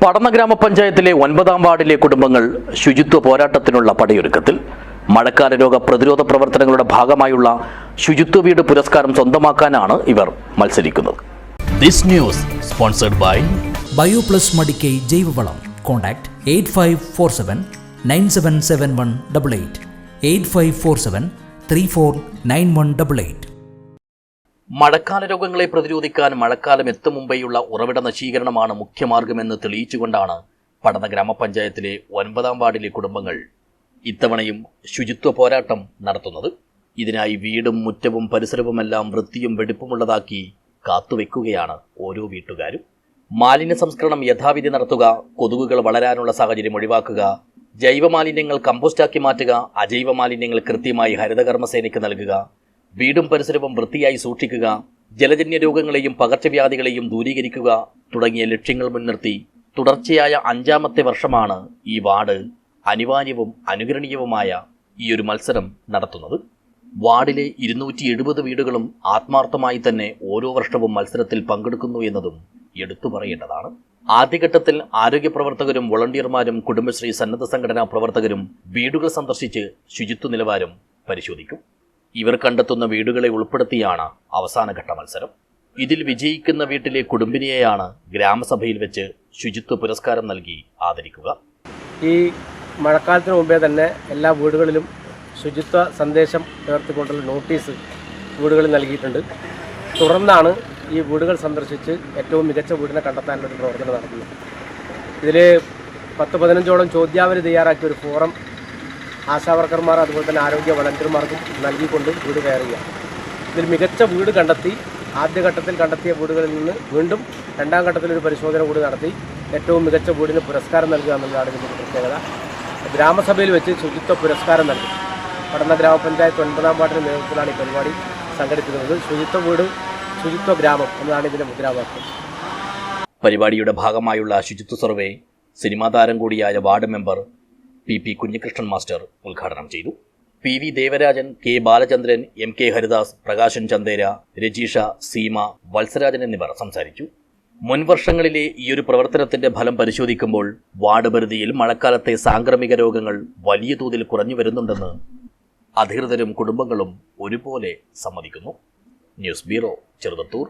പടന്ന ഗ്രാമപഞ്ചായത്തിലെ 9ാം വാർഡിലെ കുടുംബങ്ങൾ ശുചിത്വ പോരാട്ടത്തിനുള്ള പടയൊരുക്കത്തിൽ. മഴക്കാല രോഗ പ്രതിരോധ പ്രവർത്തനങ്ങളുടെ ഭാഗമായുള്ള ശുചിത്വ വീട് പുരസ്കാരം സ്വന്തമാക്കാനാണ് ഇവർ മത്സരിക്കുന്നത്. This news sponsored by BioPlus Madikkai ജൈവവളം. കോൺടാക്ട് 8547 977188 8547 349188. മഴക്കാല രോഗങ്ങളെ പ്രതിരോധിക്കാൻ മഴക്കാലം എത്തും മുമ്പേയുള്ള ഉറവിട നശീകരണമാണ് മുഖ്യമാർഗമെന്ന് തെളിയിച്ചുകൊണ്ടാണ് പടന്ന ഗ്രാമപഞ്ചായത്തിലെ 9ാം വാർഡിലെ കുടുംബങ്ങൾ ഇത്തവണയും ശുചിത്വ പോരാട്ടം നടത്തുന്നത്. ഇതിനായി വീടും മുറ്റവും പരിസരവുമെല്ലാം വൃത്തിയും വെടിപ്പുമുള്ളതാക്കി കാത്തുവെക്കുകയാണ് ഓരോ വീട്ടുകാരും. മാലിന്യ സംസ്കരണം യഥാവിധി നടത്തുക, കൊതുകുകൾ വളരാനുള്ള സാഹചര്യം ഒഴിവാക്കുക, ജൈവമാലിന്യങ്ങൾ കമ്പോസ്റ്റാക്കി മാറ്റുക, അജൈവ മാലിന്യങ്ങൾ കൃത്യമായി ഹരിതകർമ്മസേനയ്ക്ക് നൽകുക, വീടും പരിസരവും വൃത്തിയായി സൂക്ഷിക്കുക, ജലജന്യ രോഗങ്ങളെയും പകർച്ചവ്യാധികളെയും ദൂരീകരിക്കുക തുടങ്ങിയ ലക്ഷ്യങ്ങൾ മുൻനിർത്തി തുടർച്ചയായ 5ാമത്തെ വർഷമാണ് ഈ വാർഡ് അനിവാര്യവും അനുകരണീയവുമായ ഈ ഒരു മത്സരം നടത്തുന്നത്. വാർഡിലെ 270 വീടുകളും ആത്മാർത്ഥമായി തന്നെ ഓരോ വർഷവും മത്സരത്തിൽ പങ്കെടുക്കുന്നു എന്നതും എടുത്തു പറയേണ്ടതാണ്. ആദ്യഘട്ടത്തിൽ ആരോഗ്യ പ്രവർത്തകരും വോളണ്ടിയർമാരും കുടുംബശ്രീ സന്നദ്ധ സംഘടനാ പ്രവർത്തകരും വീടുകൾ സന്ദർശിച്ച് ശുചിത്വ നിലവാരം പരിശോധിക്കും. ഇവർ കണ്ടെത്തുന്ന വീടുകളെ ഉൾപ്പെടുത്തിയാണ് അവസാനഘട്ട മത്സരം. ഇതിൽ വിജയിക്കുന്ന വീട്ടിലെ കുടുംബിനിയെയാണ് ഗ്രാമസഭയിൽ വെച്ച് ശുചിത്വ പുരസ്കാരം നൽകി ആദരിക്കുക. ഈ മഴക്കാലത്തിന് മുമ്പേ തന്നെ എല്ലാ വീടുകളിലും ശുചിത്വ സന്ദേശം ഉയർത്തിക്കൊണ്ടുള്ള നോട്ടീസ് വീടുകളിൽ നൽകിയിട്ടുണ്ട്. തുടർന്നാണ് ഈ വീടുകൾ സന്ദർശിച്ച് ഏറ്റവും മികച്ച വീടിനെ കണ്ടെത്താനുള്ള പ്രവർത്തനം നടത്തുന്നത്. ഇതിൽ 10-15ഓളം ചോദ്യാവലി തയ്യാറാക്കിയ ഒരു ഫോറം ആശാവർക്കർമാർ അതുപോലെ തന്നെ ആരോഗ്യ വളണ്ടിയർമാർക്കും നൽകിക്കൊണ്ട് വീട് കയറുക. ഇതിൽ മികച്ച വീട് കണ്ടെത്തി ആദ്യഘട്ടത്തിൽ കണ്ടെത്തിയ വീടുകളിൽ നിന്ന് വീണ്ടും 2ാം ഘട്ടത്തിലൊരു പരിശോധന കൂടി നടത്തി ഏറ്റവും മികച്ച വീടിന് പുരസ്കാരം നൽകുക എന്നുള്ളതാണ് ഇതിൻ്റെ പ്രത്യേകത. ഗ്രാമസഭയിൽ വെച്ച് ശുചിത്വ പുരസ്കാരം നൽകും. പടന്ന ഗ്രാമപഞ്ചായത്ത് 9ാം വാർഡിൻ്റെ നേതൃത്വത്തിലാണ് ഈ പരിപാടി സംഘടിപ്പിക്കുന്നത്. ശുചിത്വ വീട് ശുചിത്വ ഗ്രാമം എന്നതാണ് ഇതിൻ്റെ മുദ്രാവാക്യം. പരിപാടിയുടെ ഭാഗമായുള്ള ശുചിത്വ സർവേ സിനിമാ താരം കൂടിയായ ward member P Kunhikrishnan master ഉദ്ഘാടനം ചെയ്തു. PV Devarajan, K Balachandran, MK Haridas, Prakashan Chandera, Rajisha, Seema, Valsarajan എന്നിവർ സംസാരിച്ചു. മുൻവർഷങ്ങളിലെ ഈയൊരു പ്രവർത്തനത്തിന്റെ ഫലം പരിശോധിക്കുമ്പോൾ വാർഡ് പരിധിയിൽ മഴക്കാലത്തെ സാംക്രമിക രോഗങ്ങൾ വലിയ തോതിൽ കുറഞ്ഞു വരുന്നുണ്ടെന്ന് അധികൃതരും കുടുംബങ്ങളും ഒരുപോലെ സമ്മതിക്കുന്നു. News bureau, Cheruvathur.